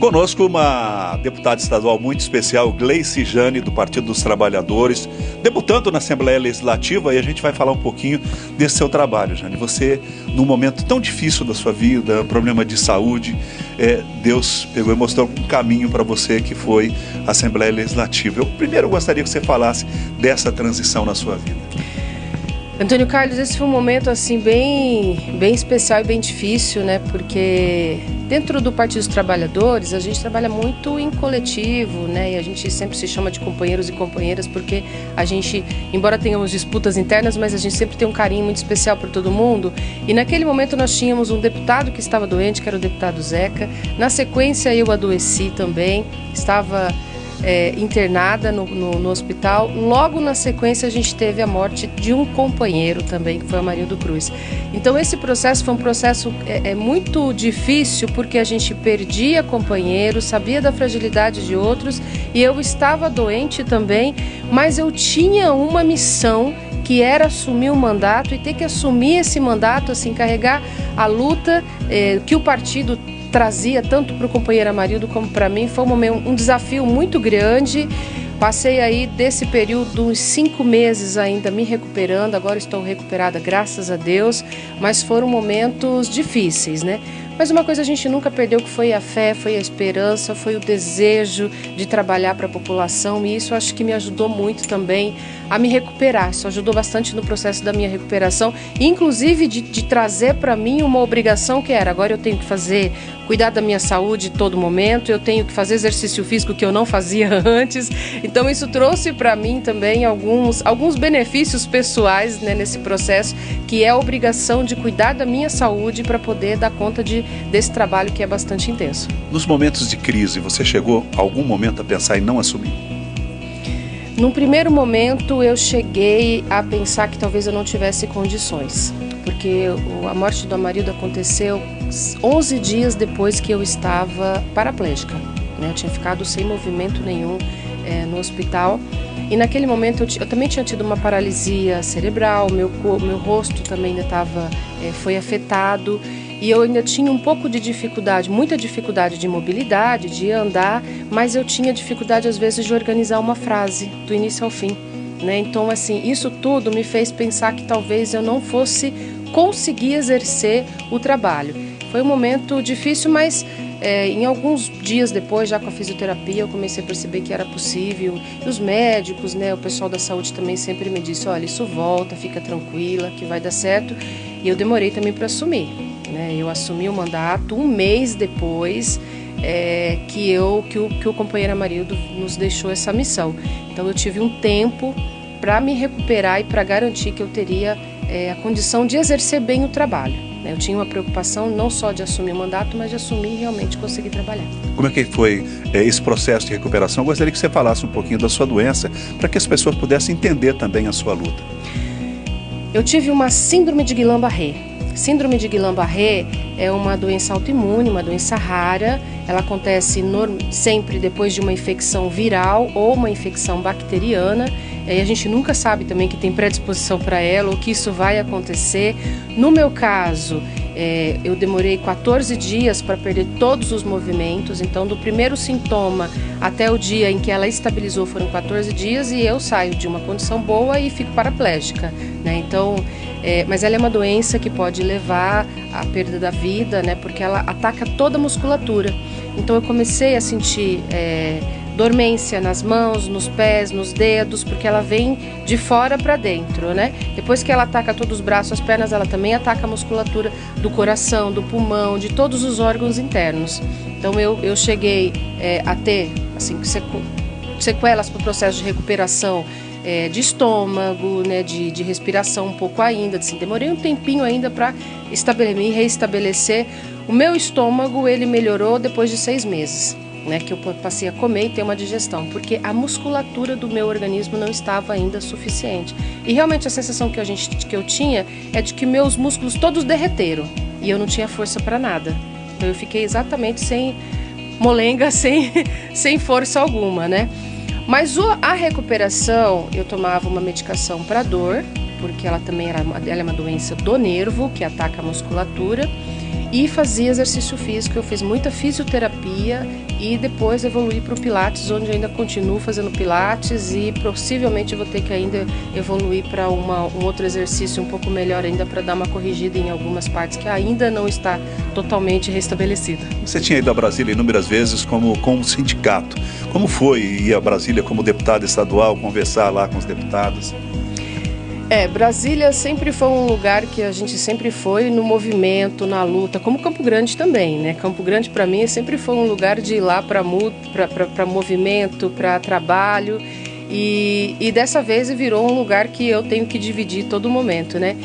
Conosco uma deputada estadual muito especial, Gleice Jane, do Partido dos Trabalhadores, debutando na Assembleia Legislativa, e a gente vai falar um pouquinho desse seu trabalho, Jane. Você, num momento tão difícil da sua vida, problema de saúde, Deus pegou e mostrou um caminho para você, que foi a Assembleia Legislativa. Eu primeiro gostaria que você falasse dessa transição na sua vida. Antônio Carlos, esse foi um momento assim bem especial e bem difícil, né? Porque dentro do Partido dos Trabalhadores a gente trabalha muito em coletivo, né? E a gente sempre se chama de companheiros e companheiras porque a gente, embora tenhamos disputas internas, mas a gente sempre tem um carinho muito especial por todo mundo. E naquele momento nós tínhamos um deputado que estava doente, que era o deputado Zeca. Na sequência eu adoeci também, estava internada no hospital. Logo na sequência a gente teve a morte de um companheiro também, que foi o Amarildo Cruz. Então esse processo foi um processo muito difícil, porque a gente perdia companheiros, sabia da fragilidade de outros, e eu estava doente também, mas eu tinha uma missão, que era assumir o mandato e ter que assumir esse mandato, assim, carregar a luta que o partido trazia tanto para o companheiro Amarildo como para mim. Foi um desafio muito grande. Passei aí desse período uns 5 meses ainda me recuperando, agora estou recuperada, graças a Deus, mas foram momentos difíceis, né? Mas uma coisa a gente nunca perdeu, que foi a fé, foi a esperança, foi o desejo de trabalhar para a população, e isso acho que me ajudou muito também a me recuperar. Isso ajudou bastante no processo da minha recuperação, inclusive de trazer para mim uma obrigação que era: agora eu tenho que cuidar da minha saúde todo momento, eu tenho que fazer exercício físico que eu não fazia antes. Então isso trouxe para mim também alguns benefícios pessoais, né, nesse processo, que é a obrigação de cuidar da minha saúde para poder dar conta desse trabalho que é bastante intenso. Nos momentos de crise, você chegou algum momento a pensar em não assumir? Num primeiro momento eu cheguei a pensar que talvez eu não tivesse condições, porque a morte do Amarildo aconteceu 11 dias depois que eu estava paraplégica, né? Eu tinha ficado sem movimento nenhum no hospital, e naquele momento eu também tinha tido uma paralisia cerebral, meu rosto também ainda foi afetado, e eu ainda tinha um pouco de dificuldade, muita dificuldade de mobilidade, de andar, mas eu tinha dificuldade às vezes de organizar uma frase do início ao fim, né? Então assim, isso tudo me fez pensar que talvez eu não fosse conseguir exercer o trabalho. Foi um momento difícil, mas em alguns dias depois, já com a fisioterapia, eu comecei a perceber que era possível. E os médicos, né, o pessoal da saúde também sempre me disse: olha, isso volta, fica tranquila, que vai dar certo. E eu demorei também para assumir, né? Eu assumi o mandato 1 mês depois que o companheiro Amarildo nos deixou essa missão. Então eu tive um tempo para me recuperar e para garantir que eu teria a condição de exercer bem o trabalho. Eu tinha uma preocupação não só de assumir o mandato, mas de assumir e realmente conseguir trabalhar. Como é que foi esse processo de recuperação? Eu gostaria que você falasse um pouquinho da sua doença, para que as pessoas pudessem entender também a sua luta. Eu tive uma síndrome de Guillain-Barré. Síndrome de Guillain-Barré é uma doença autoimune, uma doença rara. Ela acontece sempre depois de uma infecção viral ou uma infecção bacteriana. E a gente nunca sabe também que tem predisposição para ela ou que isso vai acontecer. No meu caso, eu demorei 14 dias para perder todos os movimentos. Então, do primeiro sintoma até o dia em que ela estabilizou foram 14 dias, e eu saio de uma condição boa e fico paraplégica, né? Então, mas ela é uma doença que pode levar à perda da vida, né? Porque ela ataca toda a musculatura. Então eu comecei a sentir dormência nas mãos, nos pés, nos dedos, porque ela vem de fora para dentro, né? Depois que ela ataca todos os braços, as pernas, ela também ataca a musculatura do coração, do pulmão, de todos os órgãos internos. Então eu cheguei a ter assim, sequelas para o processo de recuperação de estômago, né, de respiração um pouco ainda. Assim, demorei um tempinho ainda para me reestabelecer. O meu estômago, ele melhorou depois de 6 meses. Né, que eu passei a comer e ter uma digestão, porque a musculatura do meu organismo não estava ainda suficiente. E realmente a sensação que eu tinha é de que meus músculos todos derreteram e eu não tinha força para nada. Então eu fiquei exatamente sem molenga, sem força alguma, né? Mas a recuperação, eu tomava uma medicação para dor, porque ela também ela é uma doença do nervo que ataca a musculatura. e fazia exercício físico. Eu fiz muita fisioterapia e depois evoluí para o Pilates, onde eu ainda continuo fazendo Pilates e possivelmente vou ter que ainda evoluir para um outro exercício um pouco melhor ainda para dar uma corrigida em algumas partes que ainda não está totalmente restabelecida. Você tinha ido a Brasília inúmeras vezes com um sindicato. Como foi ir a Brasília como deputada estadual, conversar lá com os deputados? Brasília sempre foi um lugar que a gente sempre foi no movimento, na luta, como Campo Grande também, né? Campo Grande para mim sempre foi um lugar de ir lá para movimento, para trabalho e dessa vez virou um lugar que eu tenho que dividir todo momento, né?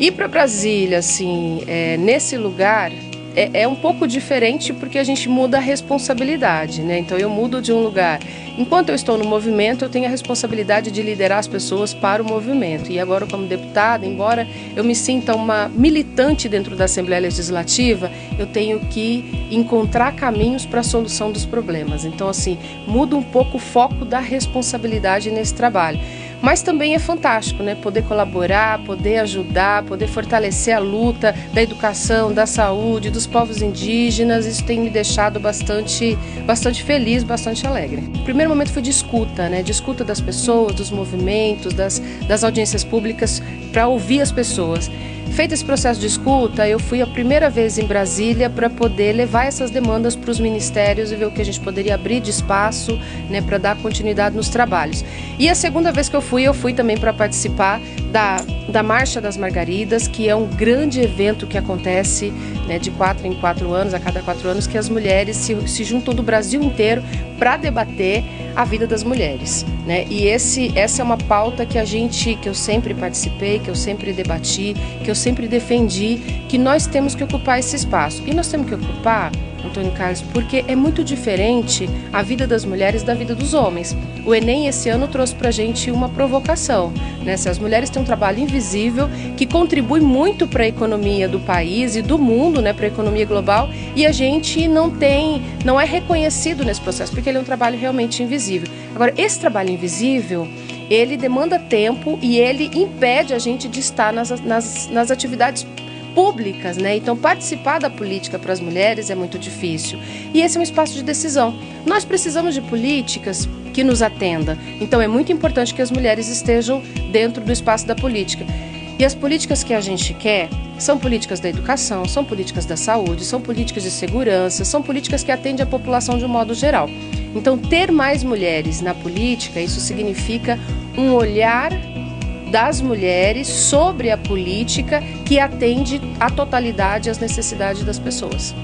Ir para Brasília, assim, nesse lugar é um pouco diferente porque a gente muda a responsabilidade, né? Então eu mudo de um lugar. Enquanto eu estou no movimento, eu tenho a responsabilidade de liderar as pessoas para o movimento. E agora, como deputada, embora eu me sinta uma militante dentro da Assembleia Legislativa, eu tenho que encontrar caminhos para a solução dos problemas. Então, assim, muda um pouco o foco da responsabilidade nesse trabalho. Mas também é fantástico, né? Poder colaborar, poder ajudar, poder fortalecer a luta da educação, da saúde, dos povos indígenas. Isso tem me deixado bastante feliz, bastante alegre. O primeiro momento foi de escuta, né? De escuta das pessoas, dos movimentos, das audiências públicas, para ouvir as pessoas. Feito esse processo de escuta, eu fui a primeira vez em Brasília para poder levar essas demandas para os ministérios e ver o que a gente poderia abrir de espaço, né, para dar continuidade nos trabalhos. E a segunda vez que eu fui também para participar da Marcha das Margaridas, que é um grande evento que acontece, né, de 4 em 4 anos, a cada 4 anos, que as mulheres se juntam do Brasil inteiro para debater a vida das mulheres, né? E essa é uma pauta que eu sempre participei, que eu sempre debati, que eu sempre defendi, que nós temos que ocupar esse espaço. E nós temos que ocupar, Antônio Carlos, porque é muito diferente a vida das mulheres da vida dos homens. O Enem esse ano trouxe pra gente uma provocação, né? As mulheres têm um trabalho invisível que contribui muito para a economia do país e do mundo, né, para a economia global, e a gente não é reconhecido nesse processo, porque ele é um trabalho realmente invisível. Agora, esse trabalho invisível, ele demanda tempo e ele impede a gente de estar nas atividades públicas, né? Então, participar da política para as mulheres é muito difícil. E esse é um espaço de decisão. Nós precisamos de políticas que nos atendam. Então, é muito importante que as mulheres estejam dentro do espaço da política. E as políticas que a gente quer são políticas da educação, são políticas da saúde, são políticas de segurança, são políticas que atendem a população de um modo geral. Então, ter mais mulheres na política, isso significa um olhar das mulheres sobre a política que atende à totalidade às necessidades das pessoas.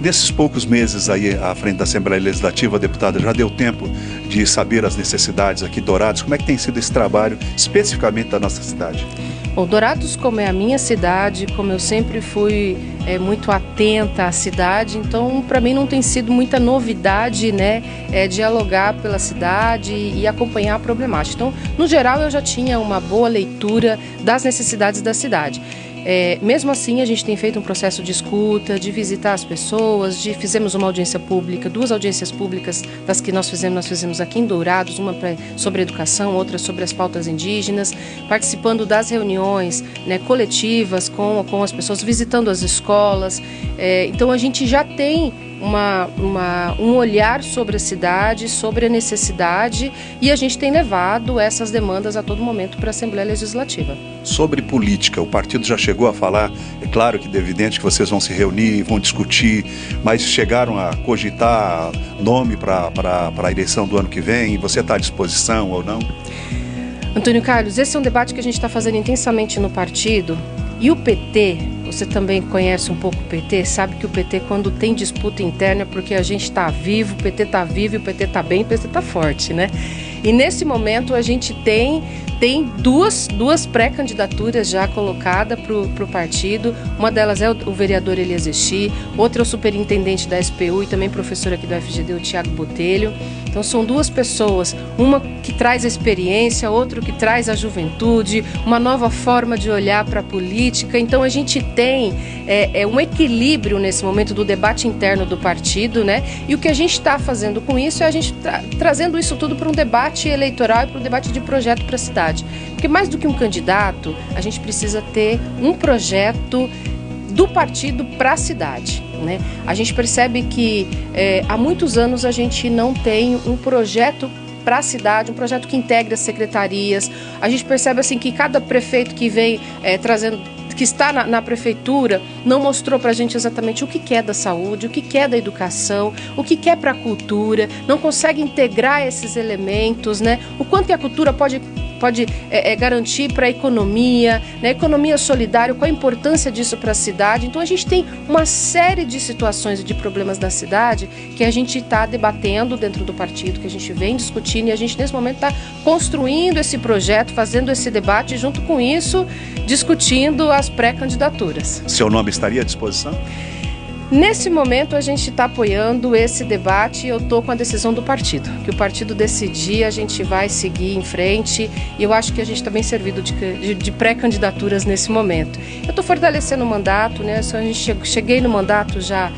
Nesses poucos meses aí à frente da Assembleia Legislativa, deputada, já deu tempo de saber as necessidades aqui de Dourados? Como é que tem sido esse trabalho especificamente da nossa cidade? Bom, Dourados, como é a minha cidade, como eu sempre fui muito atenta à cidade, então para mim não tem sido muita novidade, né, dialogar pela cidade e acompanhar a problemática. Então, no geral, eu já tinha uma boa leitura das necessidades da cidade. Mesmo assim, a gente tem feito um processo de escuta, de visitar as pessoas, fizemos uma audiência pública, 2 audiências públicas das que nós fizemos aqui em Dourados, uma sobre educação, outra sobre as pautas indígenas, participando das reuniões, né, coletivas com as pessoas, visitando as escolas. Então, a gente já tem um olhar sobre a cidade, sobre a necessidade, e a gente tem levado essas demandas a todo momento para a Assembleia Legislativa. Sobre política, o partido já chegou a falar, é claro que é evidente que vocês vão se reunir, vão discutir, mas chegaram a cogitar nome para a eleição do ano que vem? Você está à disposição ou não? Antônio Carlos, esse é um debate que a gente está fazendo intensamente no partido, e o PT, você também conhece um pouco o PT, sabe que o PT, quando tem disputa interna, é porque a gente está vivo, o PT está vivo, o PT está bem, o PT está forte, né? E nesse momento a gente tem duas pré-candidaturas já colocadas para o partido. Uma delas é o vereador Elias Exi, outra é o superintendente da SPU e também professor aqui da FGD, o Tiago Botelho. Então são 2 pessoas, uma que traz a experiência, outra que traz a juventude, uma nova forma de olhar para a política. Então a gente tem um equilíbrio nesse momento do debate interno do partido, né? E o que a gente está fazendo com isso é a gente trazendo isso tudo para um debate eleitoral e para um debate de projeto para a cidade. Porque mais do que um candidato, a gente precisa ter um projeto do partido para a cidade, né? A gente percebe que há muitos anos a gente não tem um projeto para a cidade, um projeto que integre as secretarias. A gente percebe assim que cada prefeito que vem que está na prefeitura, não mostrou para a gente exatamente o que é da saúde, o que é da educação, o que é para a cultura, não consegue integrar esses elementos, né? O quanto que a cultura pode garantir para a economia, né? Economia solidária, qual a importância disso para a cidade. Então a gente tem uma série de situações e de problemas da cidade que a gente está debatendo dentro do partido, que a gente vem discutindo, e a gente nesse momento está construindo esse projeto, fazendo esse debate e junto com isso discutindo as pré-candidaturas. Seu nome estaria à disposição? Nesse momento a gente está apoiando esse debate e eu estou com a decisão do partido. Que o partido decidir, a gente vai seguir em frente e eu acho que a gente está bem servido de pré-candidaturas nesse momento. Eu estou fortalecendo o mandato, né? Cheguei no mandato já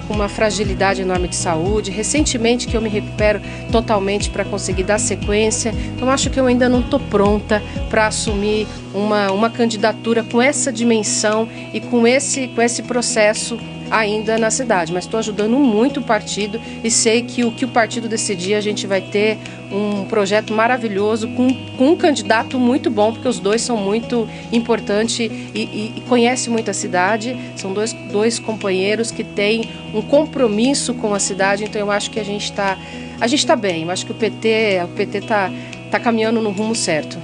com uma fragilidade enorme de saúde. Recentemente que eu me recupero totalmente para conseguir dar sequência. Então acho que eu ainda não estou pronta para assumir uma candidatura com essa dimensão e com esse processo ainda na cidade, mas estou ajudando muito o partido e sei que o partido decidir, a gente vai ter um projeto maravilhoso com um candidato muito bom, porque os dois são muito importantes e conhecem muito a cidade, são dois companheiros que têm um compromisso com a cidade, então eu acho que a gente está bem, eu acho que o PT está caminhando no rumo certo.